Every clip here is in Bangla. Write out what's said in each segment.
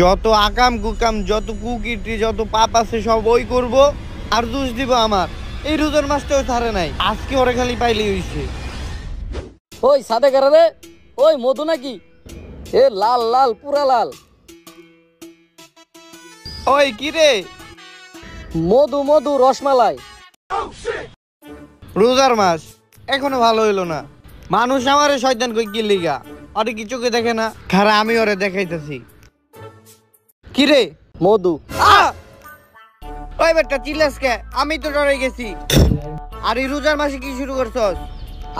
যত আকাম কুকাম যত কুকীর্তি যত পাপ আছে সব ওই করব আর দোষ দিব আমার। এই রোজার মাসটাও ছাড়ে নাই, আজকে ওরে খালি পাইলেই হইছে। ওই সাদে কারা রে? ওই মধু নাকি? এ লাল লাল পুরা লাল। ওই কি রে? মধু মধু রসমালাই। রোজার মাস এখনো ভালো হইলো না, মানুষ আমারে শয়তান কই কি লিগা? আরে কি চোখে দেখে না? খারা আমি ওরে দেখাইতেছি। কি রে? মধু। ওই বেটা চিল্লাস কে? আমি তো ডরে গেছি। আর এই রোজার মাসে কি শুরু করছস?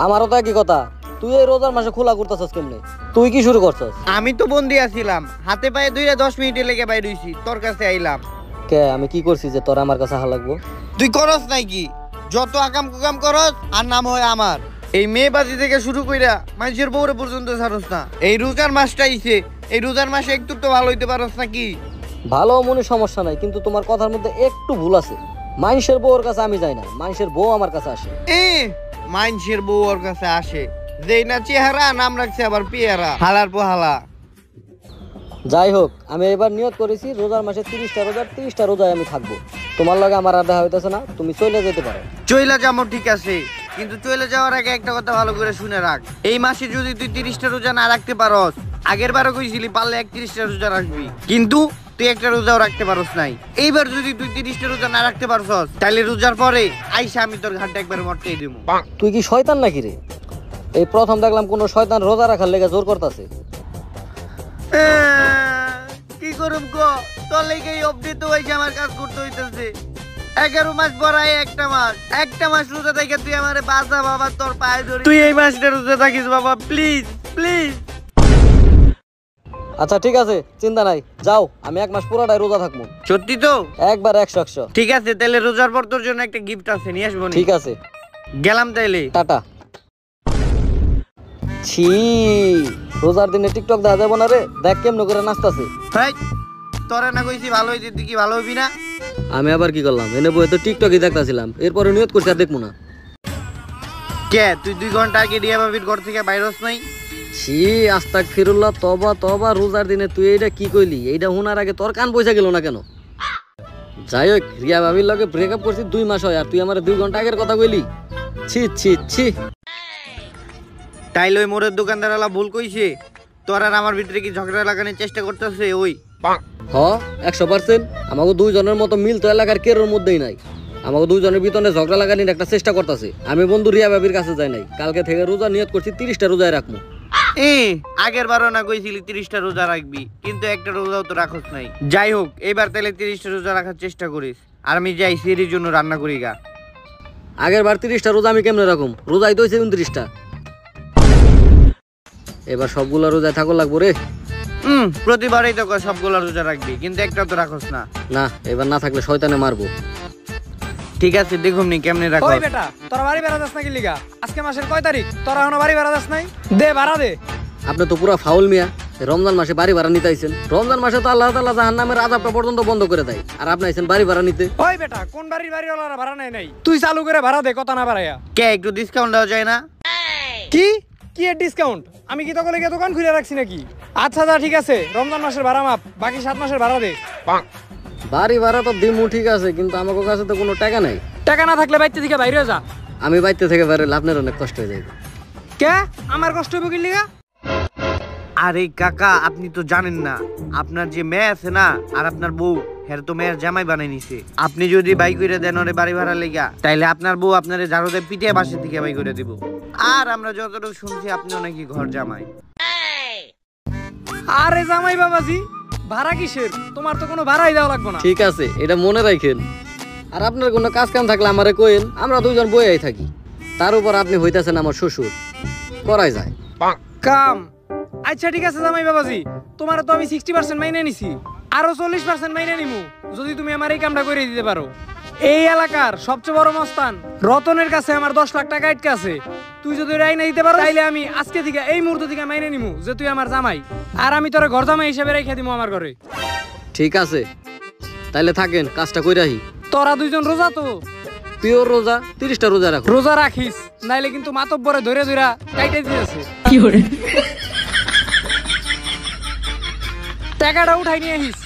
আমারও তো একই কথা, তুই এই রোজার মাসে খোলা করতেছস কেমনে? তুই কি শুরু করছস? আমি তো বন্দি আছিলাম, হাতে পায়ে ধইরা 10 মিনিটে লেগে বাইরে হইছি, তোর কাছে আইলাম। কে আমি কি করছি যে তোর আমার কাছে লাগবো? তুই করস নাই কি? যত আকাম কুকাম করস আর নাম হয় আমার। এই মেয়েবাজি থেকে শুরু কইরা মানুষের বউরে পর্যন্ত ছাড়স না। এই রোজার মাসটা আইছে, এই রোজার মাসে একটু তো ভালো হইতে পারস না কি? ভালো মনে সমস্যা নাই, কিন্তু তোমার কথার মধ্যে একটু ভুল আছে। মানুষের বউর কাছে আমি যাই না, মানুষের বউ আমার কাছে আসে। মানুষের বউ ওর কাছে আসে, যেই না চেহারা নাম রাখছে আবার পেয়ারা, হালার পোহালা। যাই হোক, আমি এবার নিয়ত করেছি রোজার মাসে 30টা রোজার 30টা রোজায় আমি থাকবো। তোমার লগে আমার আর দেখা হইতেছে না, তুমি চলে যেতে পারো। চইলা যাবো ঠিক আছে, কিন্তু চলে যাওয়ার আগে একটা কথা ভালো করে শুনে রাখ। এই মাসে যদি তুই 30টা রোজা না রাখতে পারস, আগের বারও কইছিলি পারলে 31টা রোজা রাখবি, কিন্তু তুই একটা রোজাও রাখতে পারস নাই। এইবার যদি তুই 30টা রোজা না রাখতে পারছস, তাহলে রোজার পরে আইসা আমি তোর ঘাটটা একবার মরতেই দেবো। তুই কি শয়তান নাকি রে? এই প্রথম দেখলাম কোন শয়তান রোজা রাখার লেগে জোর করতেছে। কি করুম গো, তোর লেগে অবধি তো হইছে আমার কাজ করতে হইতেছে। 11 মাস পরাই একটা মাস রোজা থেকে তুই আমারে বাঁচা বাবা, তোর পায়ে ধরি। তুই এই মাসটা রোজা থাকিস বাবা, প্লিজ প্লিজ। আচ্ছা ঠিক আছে, চিন্তা নাই, যাও, আমি 1 মাস পুরোটাই রোজা থাকবো। সত্যি তো? একবার 100। ঠিক আছে, তাহলে রোজার পর তোর জন্য একটা গিফট আছে, নিয়ে আসবো। ঠিক আছে, গেলাম তাইলে, টাটা। ছি, রোজার দিনে টিকটক দেখা যাবো না রে? দেখ কেমন করে নাচতাছে। তোরা না কইছি ভালো হইতে, তুই কি ভালো হইবি না? আমি আবার কি করলাম? এনে বই তো টিকটকই দেখতাছিলাম, এরপরে নিয়ত করছি আর দেখবো না। কে তুই 2 ঘন্টা আগে রিয়া ভাবির ঘর থেকে বাইরস নাই? ছি, আস্তাক ফিরুল্লাহ, তবা তবা। রোজার দিনে তুই এইটা কি কইলি? এইটা শোনার আগে তোর কান পয়সা গেল না কেন? যাই হোক, রিয়া ভাবির লগে ব্রেকআপ করছি 2 মাস হয়, আর তুই আমার 2 ঘন্টা আগের কথা কইলি? ছি ছি ছি। তাইলে ওই মোড়ের দোকানদারওয়ালা ভুল কইছে? তোর আর আমার ভিতরে কি ঝগড়া লাগানোর চেষ্টা করতেছে? ওই 100%। আমাকে 2 জনের মতো মিল তো এলাকার কেরোর মধ্যেই নাই। আমাকে 2 জনের ভিতরে ঝগড়া লাগানোর একটা চেষ্টা করতেছে। আমি বন্ধু রিয়া ভাবির কাছে যাই নাই, কালকে থেকে রোজা নিয়ত করছি 30টা রোজায় রাখবো। আগের বারও না কইছিলি 30টা রোজা রাখবি, কিন্তু একটা রোজাও তো রাখস নাই। যাই হোক, এইবার তাহলে 30টা রোজা রাখার চেষ্টা করিস, আর আমি যাই সেরির জন্য রান্না করি গা। আগের বার 30টা রোজা আমি কেমনে রাখুম? রোজাই তো হয়েছে 29টা। এবার সবগুলা রোজায় থাকো লাগবো রে। প্রতিবারই তো সবগুলা রোজা রাখবি, কিন্তু একটা তো রাখস না। না, এবার না থাকলে শয়তানে মারবো। ঠিক আছে, দেখুন নি কেমনে রাখো। ওই বেটা, তোরা বাড়ি বেড়া যাস নাকি লিগা? আজকে মাসের কয় তারিখ? তোরা এখনো বাড়ি বেড়া যাস নাই? দে ভাড়া দে। আপনি তো পুরা ফাউল মিয়া। রমজান মাসে বাড়ি ভাড়া নিতে আইছেন? রমজান মাসে তো আল্লাহ তাআলা জাহান্নামের আযাবটা পর্যন্ত বন্ধ করে দেয়, আর আপনি আইছেন বাড়ি ভাড়া নিতে। ওই বেটা, কোন বাড়িওয়ালারা ভাড়া নেয় নাই? তুই চালু করে ভাড়া দে, কথা না বাড়াইয়া। কে একটু ডিসকাউন্ট দেওয়া যায় না? কি কি এর ডিসকাউন্ট? আমি কি তখন লেগে দোকান খুলে রাখছি নাকি? আচ্ছা যা, ঠিক আছে, রমজান মাসের ভাড়া মাপ, বাকি 7 মাসের ভাড়া দে। বাড়ি ভাড়া তো দিমু ঠিক আছে, কিন্তু আমার কাছে তো কোনো টাকা নাই। টাকা না থাকলে বাইতে থেকে বাইরে যা। আমি বাইতে থেকে বাইরে আপনার অনেক কষ্ট হয়ে যাবে। কে আমার কষ্ট হইব কি লিগা? আরে কাকা, আপনি তো জানেন না, আপনার যে মেয়ে আছে না, আর আপনার বউ, হের তো মেয়ের জামাই বানাই নিছে। আপনি যদি বাই করে দেন ওরে বাড়ি ভাড়া লেগা, তাইলে আপনার বউ আপনারে ঝাড়ুতে পিটিয়ে বাসা থেকে বাই করে দিব। আর আমরা যতটুকু শুনছি আপনিও নাকি ঘর জামাই। আরে জামাই বাবাজি, ভাড়া কিসের? তোমার তো কোনো ভাড়াই দেওয়া লাগবে না। ঠিক আছে, এটা মনে রাখেন। আর আপনার কোনো কাজ কাম থাকলে আমারে কইেন, আমরা 2 জন বইয়াই থাকি। তার উপর আপনি হইতাছেন আমার শ্বশুর, করাই যায় কাম। আচ্ছা ঠিক আছে জামাই বাবাজি, তোমার তো আমি 60% মাইনে নিছি, আরো 40% মাইনে নিমু যদি তুমি আমার এই কামটা করে দিতে পারো। এই এলাকার সবচেয়ে বড় মস্তান রতনের কাছে আমার 10 লাখ টাকা আটকে আছে। তুই যদি রাইনা দিতে পারো, তাইলে আমি আজকে থেকে, এই মুহূর্ত থেকে মাইনে নিমু যে তুই আমার জামাই, আর আমি তোরে ঘর জামাই হিসেবে রেখে দিমু আমার ঘরে। ঠিক আছে, তাইলে থাকেন, কাজটা কইরাহি। তোরা 2 জন রোজা তো? পিওর রোজা, 30টা রোজা রাখো। রোজা রাখিস, নাইলে কিন্তু মাতব্বরে ধরে ধরে কাইটে দিতেছে। টাকাটা উঠাই নিয়ে আহিস।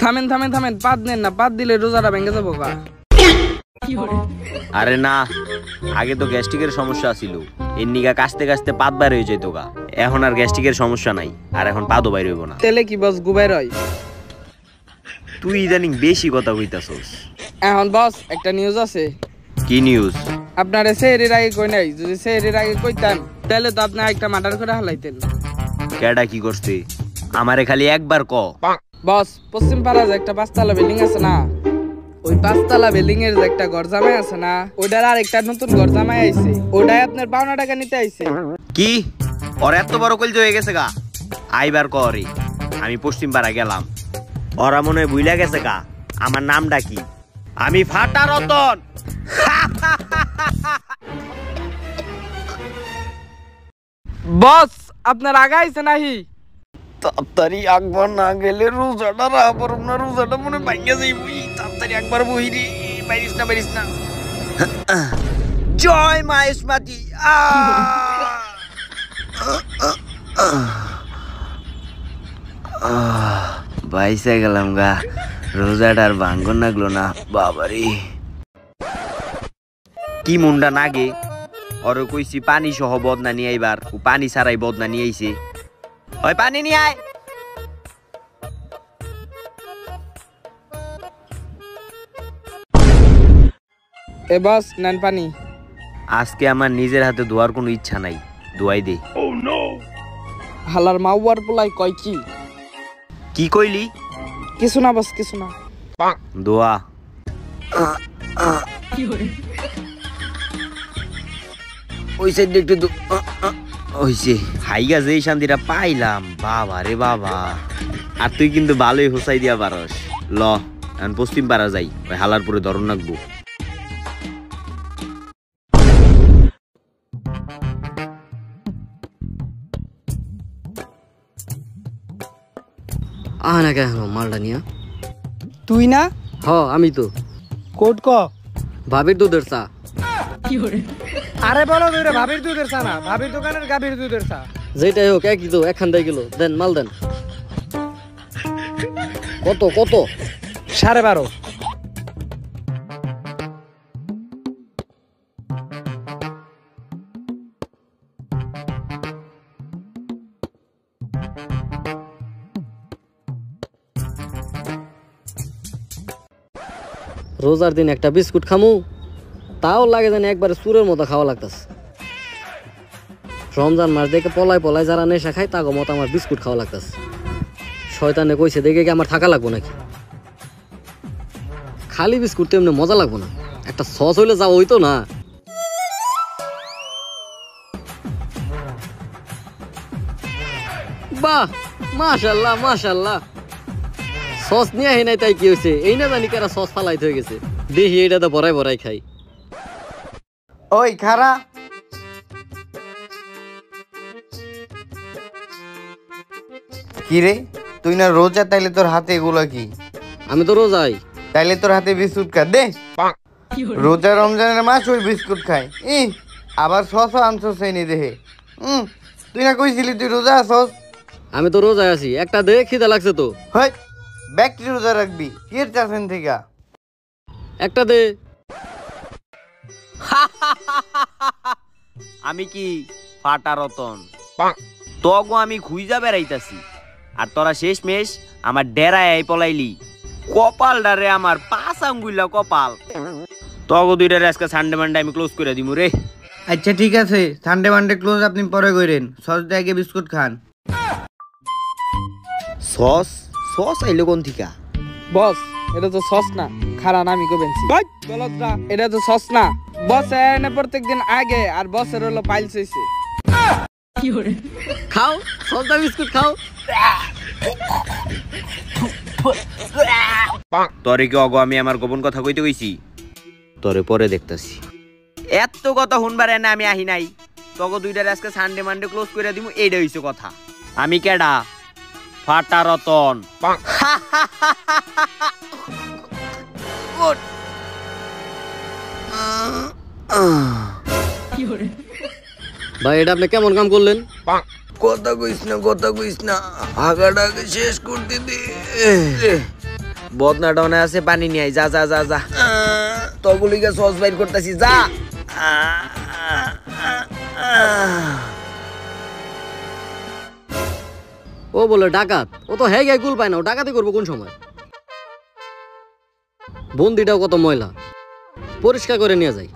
থামেন থামেন থামেন, পাত নেন না, পাত দিলে রোজাটা ভেঙে যাবো গা। আরে না, আগে তো গ্যাস্ট্রিকের সমস্যা ছিল, এর নিগা কাশতে কাশতে পাত বাইর হয়ে যেত গা। এখন আর গ্যাস্ট্রিকের সমস্যা নাই, আর এখন পাতও বাইর হইব না। তেলে কি বস গুবাই রয়? তুই ইদানিং বেশি কথা কইতাছস। এখন বস একটা নিউজ আছে। কি নিউজ? আপনারা সেহরির আগে কই নাই, যদি সেহরির আগে কইতাম তাহলে তো আপনি একটা মার্ডার করে হালাইতেন। কেডা কি করছে আমারে খালি একবার ক। বস, পশ্চিম পাড়া যে একটা 5 তলা বিল্ডিং আছে না, ওই 5 তলা বিল্ডিং এর যে একটা ঘর জামাই আছে না, ওইটার আর একটা নতুন ঘর জামাই আইছে, ওটাই আপনার 52 টাকা নিতে আইছে। কি ওর এত বড় কলজ হয়ে গেছে গা? আইবার করে আমি পশ্চিম পাড়া গেলাম, ওরা মনে হয় ভুইলা গেছে গা আমার নামটা কি। আমি ফাটা রতন। বস, আপনার আগা আইছে নাহি? তাড়াতাড়ি একবার না গেলে রোজাটা রাখবো না, রোজাটা মনে ভাঙিয়া যাইবই। তাড়াতাড়ি একবার বহিরি, বাইরিস না বাইরিস না। জয় মায়েশ মাটি। বাইসে গেলাম গা, রোজাটার ভাঙ্গন লাগলো না বাবারি। কি মুন্ডা নাগে, ওর কইছি পানি সহ বদনা নিয়ে আইবার, ও পানি ছাড়াই বদনা নিয়ে আইছে। ওই পানি নিয়ে আয়। এ বস, নেন পানি। আজকে আমার নিজের হাতে ধোয়ার কোনো ইচ্ছা নাই, ধোয়াই দে। হালার মাউয়ার পোলাই কয় কি? কি কইলি? কিছু না বস, কিছু না। দোয়া। ওই সাইড একটু হইছে। হাইগা যেই শান্তিটা পাইলাম, বাবা রে বাবা। আর তুই কিন্তু ভালোই হোসাই দিয়া পারস। ল এখন পশ্চিম পাড়া যাই, ওই হালার পরে ধরন রাখবো। না কেন মালটা নিয়া? তুই না? হ আমি তো। কোট ক। ভাবির দুধের চা। আরে বলো দুইরে, ভাবির দুধের চা না, ভাবির দোকানের গাভীর দুধের চা। যেটাই হোক একই তো, একখান দেয় গেল। দেন মাল দেন। কত কত? 12.5। রোজার দিন একটা বিস্কুট খামু, তাও লাগে জানি একবারে সুরের মতো খাওয়া লাগতাছে। রমজান মাস দেখে পলাই পলাই যারা নেশা খায় তাগো মতো আমার বিস্কুট খাওয়া লাগতাছে। শয়তানে কইছে দেখে কি আমার থাকা লাগবো নাকি? খালি বিস্কুট তো এমনি মজা লাগবো না, একটা সস হইলে যাও হইতো না। বাহ, মাশাআল্লাহ মাশাআল্লাহ। সস নিয়ে আহি নাই তাই কি হয়েছে? এই না জানি কারা সস ফালাইতে হয়ে গেছে। দেখি এইটা তো বড়াই বড়াই খাই। ওই খারা, কি রে তুই না রোজা, তাইলে তোর হাতে এগুলো কি? আমি তো রোজাই। তাইলে তোর হাতে বিস্কুট খা দে। রোজা রমজানের মাস, ওই বিস্কুট খায়। আবার সসও আনছস এই নি দেহে। তুই না কইছিলি তুই রোজা আছস? আমি তো রোজায় আছি, একটা দে, খিদা লাগছে তো। হয় ব্যাগটি রোজা রাখবি, কি এর চাচ্ছেন থেকে? একটা দে। আমি কি ফাটা রতন? তগো আমি খুঁজা বেড়াইতাছি, আর তোরা শেষ মেশ আমার ডেরায় আই পলাইলি। কপাল ডারে আমার 5 আঙ্গুইলা কপাল। তগো দুইটারে আজকে সানডে মানডে আমি ক্লোজ করে দিমু রে। আচ্ছা ঠিক আছে, সানডে মানডে ক্লোজ আপনি পরে করেন। সস দিয়ে আগে বিস্কুট খান। সস সস আইলো কোন থিকা? বস, এটা তো সস না, খারান আমি কবেনছি। গলতরা, এটা তো সস না। বস এনে প্রত্যেকদিন আগে, আর বসের হলো পাইলস হইছে। খাও সসদা বিস্কুট খাও। তোরে কি অগো আমি আমার গোপন কথা কইতে কইছি? তোরে পরে দেখতাছি। এত কথা শুনবার এনে আমি আহি নাই। তগো দুইটারে আজকে সানডে মানডে ক্লোজ করে দিমু, এইটা হইছে কথা। আমি কেডা? ফাটা রতন। ভাই এটা আপনি কেমন কাম করলেন? কথা কইস না আগাটাকে শেষ করতে দে। বদনা ডনে আছে, পানি নিয়ে আই, যা যা যা যা। তগুলিকে সস বাইর করতেছি, যা। ও বলে ডাকাত, ও তো হ্যাঁ গুল পায় না, ও ডাকাতি করবো কোন সময়? বন্দিটাও কত ময়লা, পরিষ্কার করে নিয়ে যাই।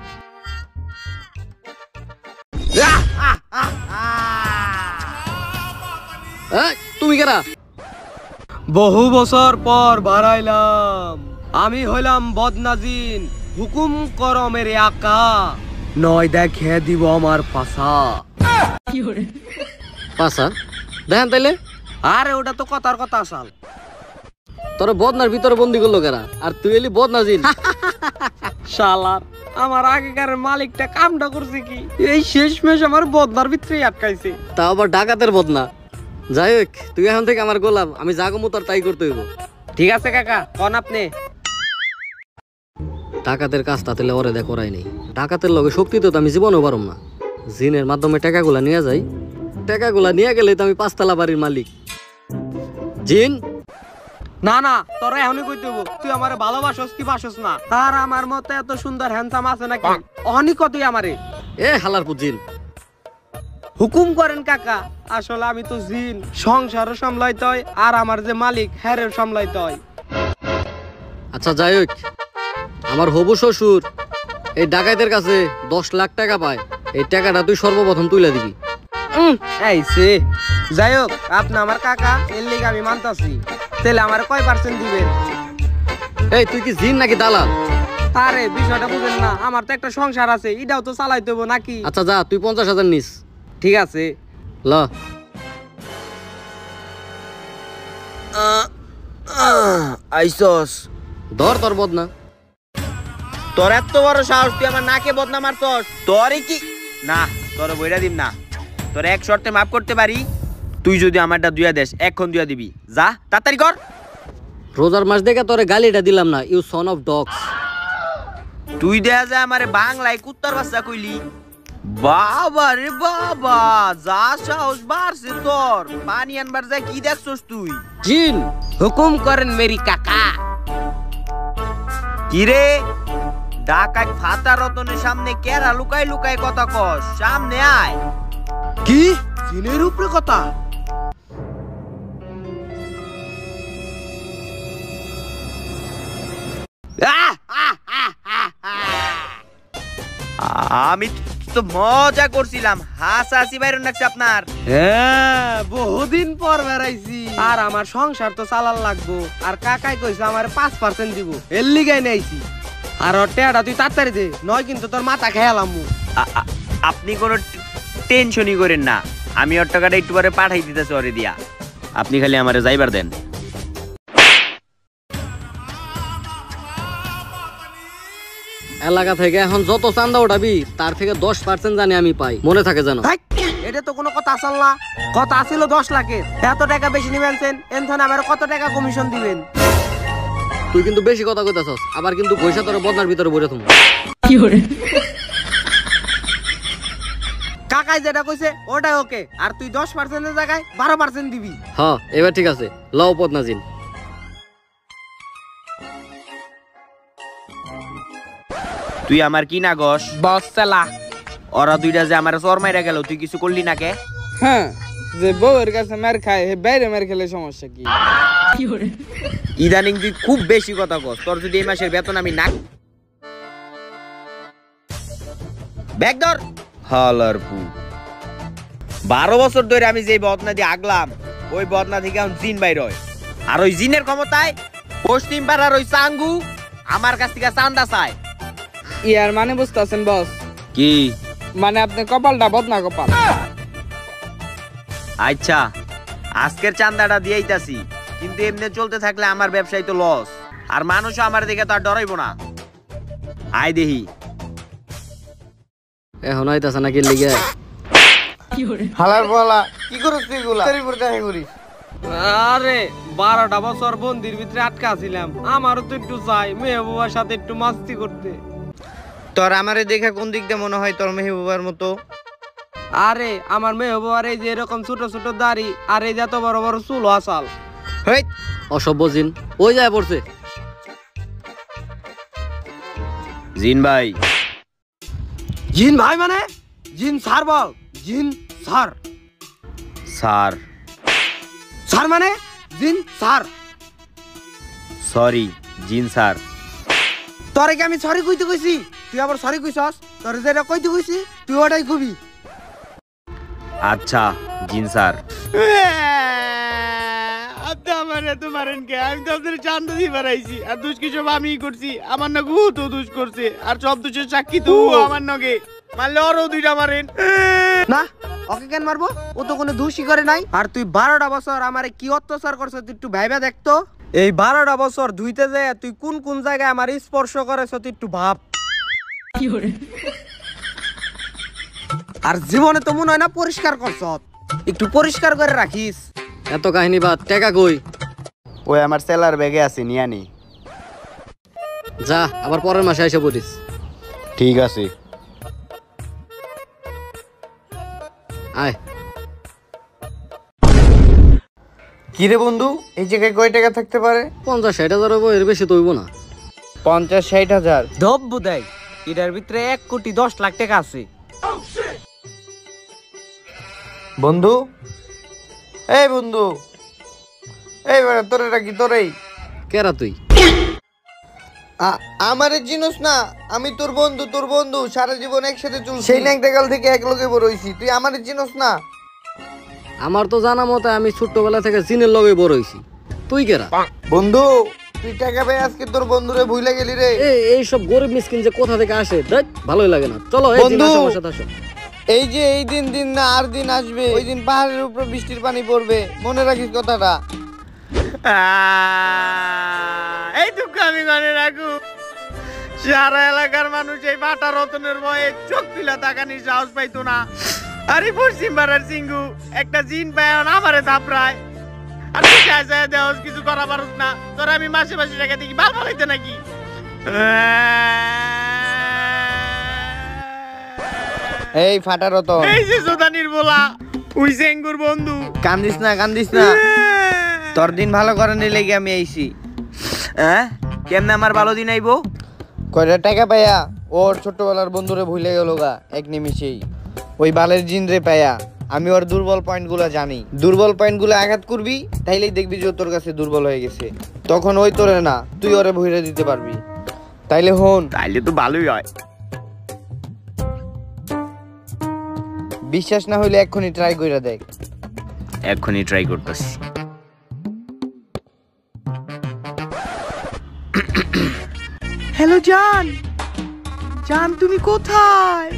তুমি কেরা? বহু বছর পর বাড়াইলাম, আমি হইলাম বদনাজিন, হুকুম করো মেরে আকা, নয় দেখে দিব আমার পাশা। পাশা দেখেন তাইলে? আরে ওটা তো কথার কথা আসাল। তোর বদনার ভিতরে বন্দি করলো কেরা, আর তুই এলি বদনাজিন? শালার আমার আগেকার মালিকটা কামটা করছে কি, এই শেষমেশ আমার বদনার ভিতরেই আটকাইছে। তা আবার ডাকাতের বদনা। যাই হোক, তুই এখন থেকে আমার গোলাম, আমি যা কমু তোর তাই করতে হইব। ঠিক আছে কাকা, কোন আপনি? ডাকাতের কাজ তাতে ওরে দেখ করাই নেই। ডাকাতের লগে শক্তি তো আমি জীবনেও পারম না। জিনের মাধ্যমে টাকাগুলা নিয়ে যাই, টাকাগুলা নিয়ে গেলে তো আমি 5 তলা বাড়ির মালিক। জিন না না, তোরা এখনই কইতে হইব, তুই আমারে ভালোবাসস কি বাসস না? আর আমার মতে এত সুন্দর হ্যান্ডসাম আছে নাকি? অহনি কতই আমারে এ হালারপুর জিন। হুকুম করেন কাকা। আসলে আমি তো জিন, সংসারও সামলাইতে হয়, আর আমার যে মালিক হ্যারেও সামলাইতে হয়। আচ্ছা যাই হোক, আমার হবু শ্বশুর এই ডাকাতের কাছে 10 লাখ টাকা পায়, এই টাকাটা তুই সর্বপ্রথম তুলে দিবি। এই সে যাই হোক, আপনি আমার কাকা, এর লিগে আমি মানতাছি। তাহলে আমার কয় % দিবেন? এই তুই কি জিন নাকি দালাল? আরে বিষয়টা বুঝেন না, আমার তো একটা সংসার আছে, এটাও তো চালাইতে হইব নাকি? আচ্ছা যা, তুই 50,000 নিস। ঠিক আছে। ল আইসস ধর তোর বদনা। তোর এত বড় সাহস, তুই আমার নাকে বদনা মারছস? তোরে কি না, তোর বইরা দিম না। তোর এক শর্তে মাফ করতে পারি, তুই যদি আমারটা দুইয়া দেস, এখন দুইয়া দিবি। যা তাড়াতাড়ি কর। রোজার মাস দেখে তোরে গালিটা দিলাম না, ইউ সন অফ ডগস। তুই দেয়া যায় আমারে বাংলায় কুত্তার বাচ্চা কইলি। বাবা রে বাবা, যা সাহস বাড়ছে তোর। পানি আনবার যায় কি দেখছস তুই? জিন হুকুম করেন মেরি কাকা। কিরে ডাকাত ফাতা রতনের সামনে কেরা লুকাই লুকাই কথা কস? সামনে আয়। কি জিনের উপরে কথা? আমি তো মজা করছিলাম, হাসাহাসি বাইরে রাখছে আপনার। হ্যাঁ, বহুদিন পর বেড়াইছি, আর আমার সংসার তো চালার লাগবো। আর কাকাই কইছে আমার 5% দিব, এর লিগাই নাইছি। আর ওর টেয়াটা তুই তাড়াতাড়ি দে, নয় কিন্তু তোর মাথা খেয়ালাম। আপনি কোনো টেনশনই করেন না, আমি ওর টাকাটা একটু পরে পাঠাই দিতেছি ওরে দিয়া। আপনি খালি আমারে যাইবার দেন। এলাকা থেকে এখন যত চান্দা উঠাবি তার থেকে 10% জানি আমি পাই, মনে থাকে জানো। এটা তো কোনো কথা আসল না। কথা আসিল 10 লাখের, এত টাকা বেশি নিবেন, এনথন আমার কত টাকা কমিশন দিবেন? তুই কিন্তু বেশি কথা কইতাছস, আবার কিন্তু পয়সা তোর বদনার ভিতরে বইরা তুমি। কাকাই যেটা কইছে ওটাই ওকে, আর তুই 10%-এর জায়গায় 12% দিবি। হ্যাঁ এবার ঠিক আছে, লও পদনাজিন। তুই আমার কি না গস? বস চালা। ওরা দুইটা যে আমার চর মাইরা গেল, তুই কিছু করলি না কে? হ্যাঁ, যে বউয়ের কাছে মার খায়, হে বাইরে মার খেলে সমস্যা কি? ইদানিং তুই খুব বেশি কথা কস। তোর যদি এই মাসের বেতন আমি না ব্যাগ ধর হালারপু। 12 বছর ধরে আমি যে বদনা দিয়ে আগলাম, ওই বদনা থেকে এখন জিন বাইর হয়। আর ওই জিনের ক্ষমতায় পশ্চিম পাড়ার ওই চাঙ্গু আমার কাছ থেকে চান্দা চায়। ইয়ার মানে বুঝতেছেন বস? কি মানে আপনি কপালটা বদনা কপাল। আচ্ছা, আজকের চান্দাটা দিয়েইতাছি, কিন্তু এমনি চলতে থাকলে আমার ব্যবসায় তো লস। আর মানুষও আমার দিকে তো আর ডরাইবো না। আয় দেহি। এখন আইতাছে নাকি লিগে? হালার বলা কি করছ তুই গুলা? তোর উপর কাহে করিস? আরে 12টা বছর বন্দির ভিতরে আটকা ছিলাম, আমারও তো একটু চাই মেয়ে বাবার সাথে একটু মাস্তি করতে। তোর আমারে দেখা কোন দিক দিয়ে মনে হয় তোর মেহবুবার মতো? আরে আমার মেহবুবার এই যে এরকম ছোট ছোট দাড়ি আর এই যে এত বড় বড় চুল আসাল। হেই, অসভ্য জিন ওই যায় পড়ছে। জিন ভাই। জিন ভাই মানে? জিন স্যার বল। জিন স্যার। স্যার। স্যার মানে? জিন স্যার। সরি জিন স্যার। তোরে কি আমি সরি কইতে কইছি? তুই আবার সরি কইছস? তোরে যেটা কইতে কইছি তুই ওটাই কবি। আচ্ছা জিন স্যার। আপনি আমারে তো মারেন কে? আমি তো আপনার চান্দ দিয়ে বাড়াইছি, আর দুষ কি সব আমিই করছি। আমার নাকি ও তো দুষ করছে, আর সব দুষের সাক্ষী তো ও আমার নগে। মারলে ওরও দুইটা মারেন। না ওকে কেন মারবো? ও তো কোনো দোষই করে নাই। আর তুই 12টা বছর আমারে কি অত্যাচার করছিস তুই একটু ভাইবা দেখতো। এই 12টা বছর ধুইতে যায় তুই কোন কোন জায়গায় আমার স্পর্শ করেছ তুই একটু ভাব। আর জীবনে তো মনে হয় না পরিষ্কার করছ, একটু পরিষ্কার করে রাখিস। এত কাহিনী বাদ, টাকা কই? ওই আমার সেলার ব্যাগে আছে, নিয়ে আনি। যা, আবার পরের মাসে এসে পড়িস। ঠিক আছে। আয়। কিরে বন্ধু, এই জায়গায় কয় টাকা থাকতে পারে? 50-60 হাজার, এর বেশি তো হইব না। 50-60 হাজার? ধব্য দেয়, এটার ভিতরে 1,10,00,000 টাকা আছে। বন্ধু, এই বন্ধু, এই বেড়া তোরে রাখি তোরেই। কেরা তুই? আমারে চিনোস না? আমি তোর বন্ধু, তোর বন্ধু, সারা জীবন একসাথে চলছি, সেই ন্যাংটাকাল থেকে এক লগে বড় হইছি। তুই আমারে চিনোস না? আমার তো জানা মতে আমি ছোট্টবেলা থেকে জিনের লগে বড় হইছি। তুই কেরা? বন্ধু, তুই টাকা পেয়ে আজকে তোর বন্ধুরে ভুলে গেলি রে। এই সব গরিব মিসকিন যে কোথা থেকে আসে, দেখ ভালোই লাগে না। চলো এই বন্ধু, জিন, আমার সাথে আসো। এই যে এই দিন দিন না আর দিন আসবে, ওই দিন পাহাড়ের উপর বৃষ্টির পানি পড়বে, মনে রাখিস কথাটা। এই দুঃখ আমি মনে রাখু। সারা এলাকার মানুষ এই বাটা রতনের ভয়ে চোখ তুলা তাকানি সাহস পাইতো না। আরে পশ্চিম পাড়ার সিঙ্গু একটা জিন পায় আমারে থাপড়ায়, আর তুই চায় দেওয়াস কিছু করা পারুস না। তোর আমি মাসে মাসে টাকা দেখি বাল বালাইতে নাকি? এই ফাটা রতন, এই যে সোদানির বলা, ওই সেঙ্গুর বন্ধু। কান্দিস না, কান্দিস না, তোর দিন ভালো করার লেগে আমি আইছি। হ্যাঁ, কেমনে আমার ভালো দিন আইবো? কয়টা টাকা পাইয়া ওর ছোটবেলার বন্ধুরে ভুলে গেল গা এক নিমিষেই। ওই বালের জিন রে পাইয়া আমি ওর দুর্বল পয়েন্ট গুলা জানি। দুর্বল পয়েন্ট গুলো আঘাত করবি, তাইলেই দেখবি যে তোর কাছে দুর্বল হয়ে গেছে। তখন ওই তোরে না, তুই ওরে ভুইরে দিতে পারবি। তাইলে হন, তাইলে তো ভালোই হয়। বিশ্বাস না হইলে এক্ষুনি ট্রাই কইরা দেখ। এক্ষুনি ট্রাই করতেছি। হ্যালো জান, জান তুমি কোথায়?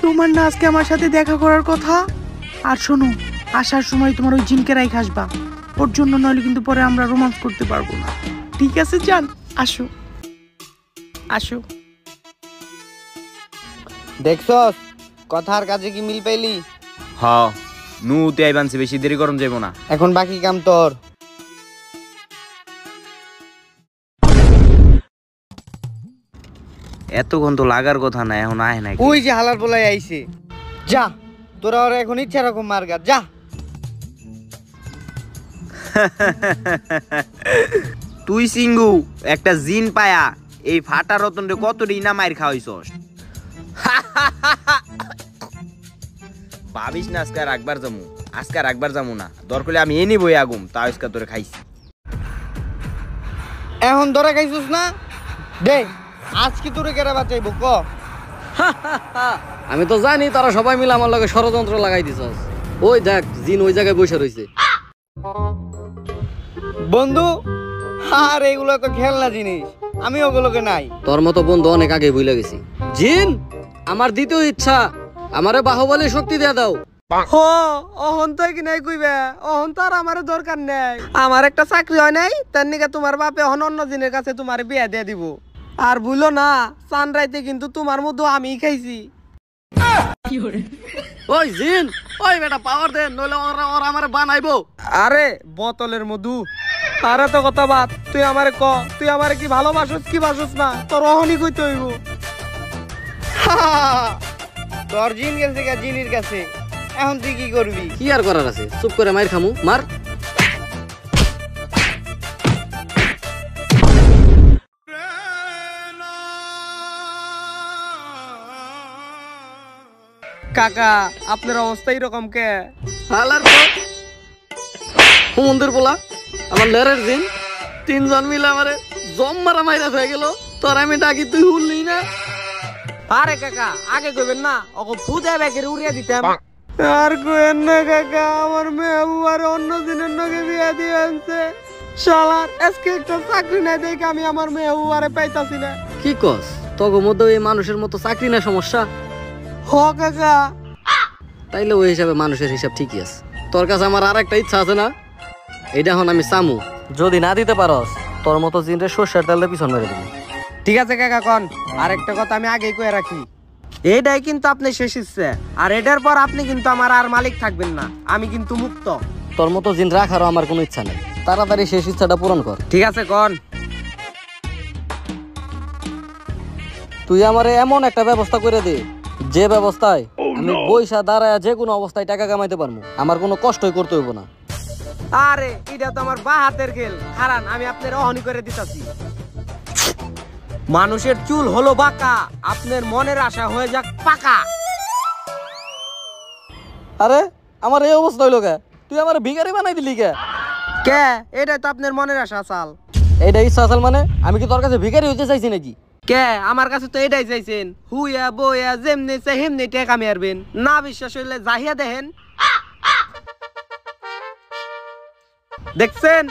তোমার না আজকে আমার সাথে দেখা করার কথা। আর শোনো, আসার সময় তোমার ওই জিনকে রাইখ আসবা, ওর জন্য নইলে কিন্তু পরে আমরা রোমান্স করতে পারবো না। ঠিক আছে জান, আসো আসো। দেখছস কথার কাজে কি মিল পাইলি? হ, নু তে আইবানছে, বেশি দেরি করম যাইব না। এখন বাকি কাম তোর। এতক্ষণ তো লাগার কথা না, এখন আয় নাই। ওই যে হালার বলাই আইছে। যা, তোরা ওরা এখন ইচ্ছা রকম মারগা, যা। তুই সিঙ্গু একটা জিন পায়া এই ফাটা রতন রে কত না মাইর খাওয়াইছস। ভাবিস না আজকে আর একবার যামু, আজকে আর একবার যামু না। দরকার হলে আমি এনে বই আগুম, তা আজকে তোরে খাইছি। এখন ধরে খাইছিস না? দে, আজকে তোরে কেরা বাঁচাইবো ক? আমি তো জানি তারা সবাই মিলে আমার লগে ষড়যন্ত্র লাগাই দিছস। ওই দেখ জিন ওই জায়গায় বসে রইছে। বন্ধু, আর এগুলো তো খেলনা জিনিস, আমি ওগুলোকে নাই। তোর মতো বন্ধু অনেক আগে ভুলে গেছি। জিন, আমার দ্বিতীয় ইচ্ছা, আমারে বাহুবলী শক্তি দিয়ে দাও। হো, অহন তো কি নাই কইবে, অহন তো আর আমার দরকার নাই। আমার একটা চাকরি হয় নাই, তার নিকে তোমার বাপে অহন অন্য দিনের কাছে তোমার বিয়া দিয়ে দিব। আর ভুলো না, সানরাইতে কিন্তু তোমার মধ্যে আমি খাইছি। ওই জিন, ওই বেটা পাওয়ার দে, নইলে ওরা আমারে বানাইবো। আরে বোতলের মধু, আরে তো কথা বাদ, তুই আমারে ক, তুই আমারে কি ভালোবাসস কি বাসস না, তোর অহনই কইতে হইব। তোর জিন গেছে গা জিনির কাছে, এখন তুই কি করবি? কি আর করার আছে, চুপ করে মাইর খামু, মার। কাকা আপনার অবস্থা এরকম কে? হালার হুমন্দির পোলা, আমার লেরের দিন 3 জন মিলে আমারে জম মারা মাইরা হয়ে গেল, তোর আমি ডাকি তুই হুললি না। আরে কাকা আগে কইবেন না, ওকে ফুদে ব্যাগের উড়িয়ে দিতাম। আর কইেন না কাকা, আমার মেয়ে আর অন্য দিনের নগে বিয়ে দিয়ে আনছে। শালার আজকে একটা চাকরি নাই দেখে আমি আমার মেয়ে আরে পাইতাছি না। কি কস, তোর মধ্যে এই মানুষের মতো চাকরি না সমস্যা? হ কাকা। তাইলে ওই হিসাবে মানুষের হিসাব ঠিকই আছে। তোর কাছে আমার আর একটা ইচ্ছা আছে না, এইটা এখন আমি চামু, যদি না দিতে পারস তোর মতো জিনরে সর্ষের তেল দিয়ে পিছন মেরে দিবি। ঠিক আছে কাকা কন। আর একটা কথা আমি আগেই কয়ে রাখি, এইটাই কিন্তু আপনি শেষ ইচ্ছে, আর এটার পর আপনি কিন্তু আমার আর মালিক থাকবেন না, আমি কিন্তু মুক্ত। তোর মতো জিন রাখারও আমার কোনো ইচ্ছা নেই, তাড়াতাড়ি শেষ ইচ্ছাটা পূরণ কর। ঠিক আছে কন। তুই আমারে এমন একটা ব্যবস্থা করে দে, যে ব্যবস্থায় আমি পয়সা দাঁড়ায় যে কোনো অবস্থায় টাকা কামাইতে পারবো, আমার কোনো কষ্টই করতে হইব না। আরে এটা তো আমার বা হাতের খেল, খারান আমি আপনার অহনি করে দিতাছি। মানুষের চুল হলো বাঁকা, আপনার মনের আশা হয়ে যাক পাকা। আরে আমার এই অবস্থা হইলো কে? তুই আমার ভিখারি বানাই দিলি কে? কে? এটাই তো আপনার মনের আশা চাল। এইটা ইচ্ছা আসাল মানে আমি কি তোর কাছে ভিখারি হইতে চাইছি নাকি? কে? আমার কাছে তো এটাই চাইছেন, হুইয়া বইয়া যেমনি চাই হেমনি টেকা মারবেন। না বিশ্বাস হইলে জাহিয়া দেখেন। দেখছেন